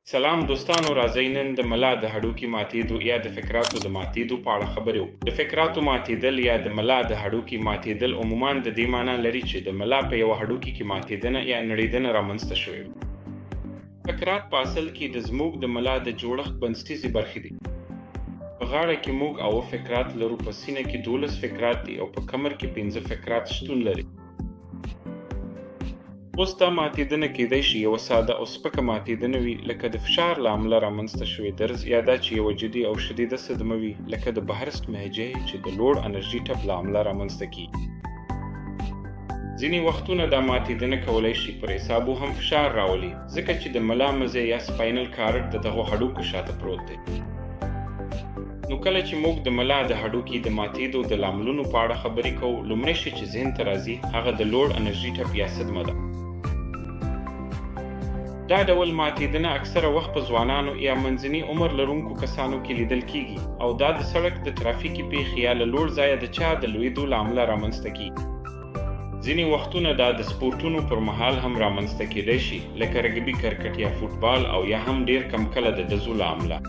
سلام دوستانو، راځئ نن د ملا د هډوکي ماتېدو یا د فقراتو د ماتېدو په اړه خبرې وکړو. د فقراتو ماتېدل یا د ملا د هډوکي ماتېدل عموماً د دې معنی لري چې د ملا په یوه هډوکي کې ماتېدنه یا نړېدنه رامنځته شوې وي. فقرات په اصل کې د زموږ د ملا د جوړښت بنسټیزې برخې دي. په غاړه کې موږ 8 فقرات لرو، په سینه کې 12 فقرات دي او په کمر کې 5 فقرات شتون لري. اوس دا ماتېدنه کېدای شي یوه ساده او سپکه ماتېدنه وي، لکه د فشار له امله رامنځته شوی درز، یا دا چې یوه جدي او شدیده صدمه وي، لکه د بهرست مهجې چې د لوړ انرژي ټپ له امله رامنځته کېږي. ځینې وختونه دا ماتېدنه کولی شي پر اعصابو هم فشار راولي، ځکه چې د ملا مزی یا سپاینل کارډ د دغو هډوکو شاته پروت دی. نو کله چې موږ د ملا د هډوکي د ماتېدو د لاملونو په اړه خبرې کوو، لومړی شی چې ذهن ته راځي هغه د لوړ انرژي ټپ یا صدمه ده. دا ډول ماتېدنه اکثره وخت په ځوانانو یا منځني عمر لرونکو کسانو کې لیدل کېږي، او دا د سړک د ترافیکي پیښې یا له لوړ ځایه د چا د لوېدو له امله رامنځته کېږي. ځینې وختونه دا د سپورټونو پر مهال هم رامنځته کېدای شي، لکه رګبي، کرکټ یا فوټبال، او یا هم ډېر کم کله د ډزو له امله.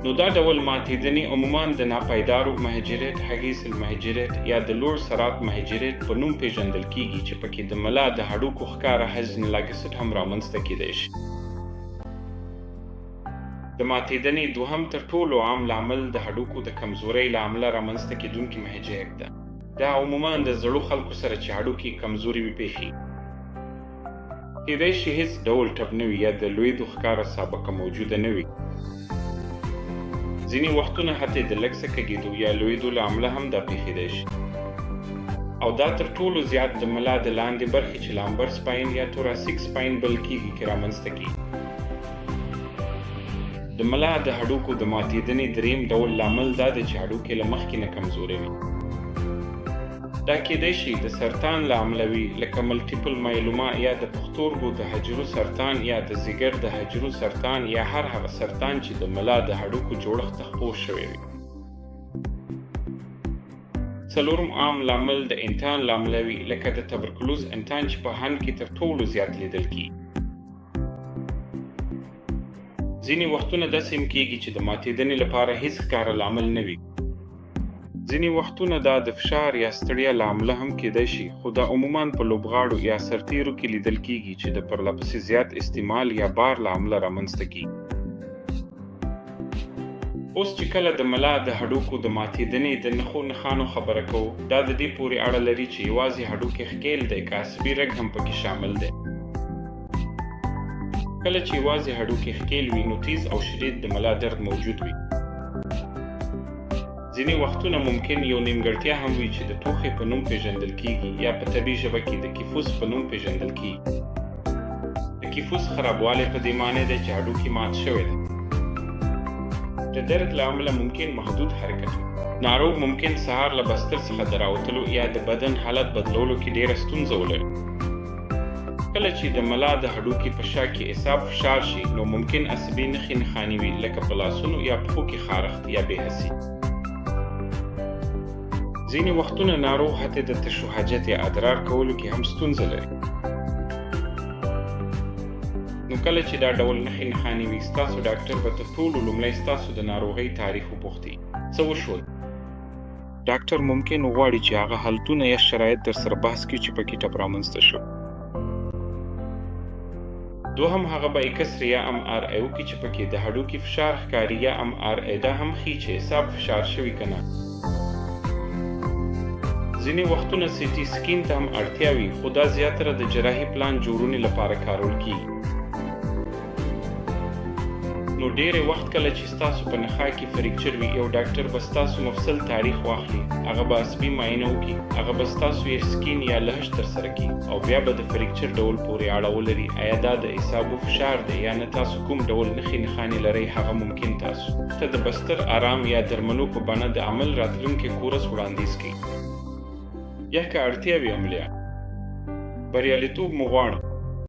نو دا ډول ماتېدنې عموماً د ناپایدارو مهاجرت، هګیس المهاجرت یا د لوړ سرعت مهاجرت په نوم پیژندل کېږي، چې پکې د ملا د هډوکو ښکاره حزن لاګسټ هم رامنځته کېدای شي. د ماتېدنې دوهم تر ټولو عام لامل د هډوکو د کمزورۍ له امله رامنځته کېدونکې مهاجرت ده. دا عموماً د زړو خلکو سره چې هډوکي کمزوري وي پیښیږي. کېدای شي هیڅ ډول ټپ نه وي یا د لوېدو ښکاره سابقه موجوده نه وي. ځینې وختونه حتی د لږ څه کږېدو یا لوېدو له امله هم دا پېښېدای شي، او دا تر ټولو زیات د ملا د لاندې برخې چې لامبر سپاین یا توراسیک سپاین بلل کېږي کې رامنځته کېږي. د ملا د هډوکو د ماتېدنې دریم ډول لامل دا دی چې هډوکي له مخکې نه کمزوري وي. دا کېدای شي د سرطان له امله وي، لکه ملټیپل مایلوما یا د پښتورګو د حجرو سرطان یا د ځیګر د حجرو سرطان، یا هر هغه سرطان چې د ملا د هډوکو جوړښت ته خپور شوی وي. څلورم عام لامل د انتان له امله وي، لکه د تبرکلوز انتان چې په هند کې تر ټولو زیات لیدل کېږي. ځینې وختونه داسې هم کېږي چې د ماتېدنې لپاره هیڅ ښکاره لامل نه وي. ځینې وختونه دا د فشار یا ستړیا له امله هم کېدای شي، خو دا عموماً په لوبغاړو یا سرتیرو کې لیدل کېږي چې د پرلهپسې زیات استعمال یا بار له امله رامنځته کېږي. اوس چې کله د ملا د هډوکو د ماتېدنې د نښانو خبره کوو، دا د دې پورې اړه لري چې یوازې هډوکي ښکیل دی که عصبي رګ هم پکې شامل دی. کله چې یوازې هډوکي ښکیل وي، نو تیز او شدید د ملا درد موجود وي. ځینې وختونه ممکن یو نیمګړتیا هم وي چې د ټوخي په نوم پیژندل کېږي، یا په طبي ژبه کې د کیفوس په نوم پیژندل کېږي. د کیفوس خرابوالی په دې معنی دی چې هډوکي مات شوی دی. د درد له امله ممکن محدود حرکت وي. ناروغ ممکن سهار له بستر څخه د راوتلو یا د بدن حالت بدلولو کې ډېره ستونزه ولري. کله چې د ملا د هډوکي په شا کې اعصاب فشار شي، نو ممکن عصبي نښې وي، لکه په لاسونو یا پښو کې خارښت یا بېحسي. ځینې وختونه ناروغ حتی د تشو حاجت یا ادرار کولو کې هم ستونزه لري. نو کله چې دا ډول نښې وي، ستاسو ډاکټر به تر ټولو لومړی ستاسو د ناروغۍ تاریخ وپوښتي. څه وشول؟ ډاکټر ممکن وغواړي چې هغه حالتونه یا شرایط درسره بحث کړي چې پکې ټپ رامنځته شو. دوهم هغه به ایکسرې یا MRI وکړي چې پکې د هډوکي فشار ښکاري، یا MRI دا هم ښیي چې اعصاب فشار شوي که نه. ځینې وختونه CT سکین ته هم اړتیا وي، خو دا زیاتره د جراحي پلان جوړونې لپاره کارول کېږي. نو ډېری وخت کله چې ستاسو په نخاع کې فریکچر وي، یو ډاکټر به ستاسو مفصل تاریخ واخلي، هغه به عصبي معاینه وکړي، هغه به ستاسو یې سکین یا لهش ترسره کړي، او بیا به د فریکچر ډول پورې اړه ولري آیا دا د اعصابو فشار دی یا نه. تاسو کوم ډول نښې لرئ، هغه ممکن تاسو ته د بستر آرام یا درملو په بڼه د عمل راتلونکي کورس وړاندیز کړي، یا که اړتیا وي عملیات. بریالیتوب مو غواړم.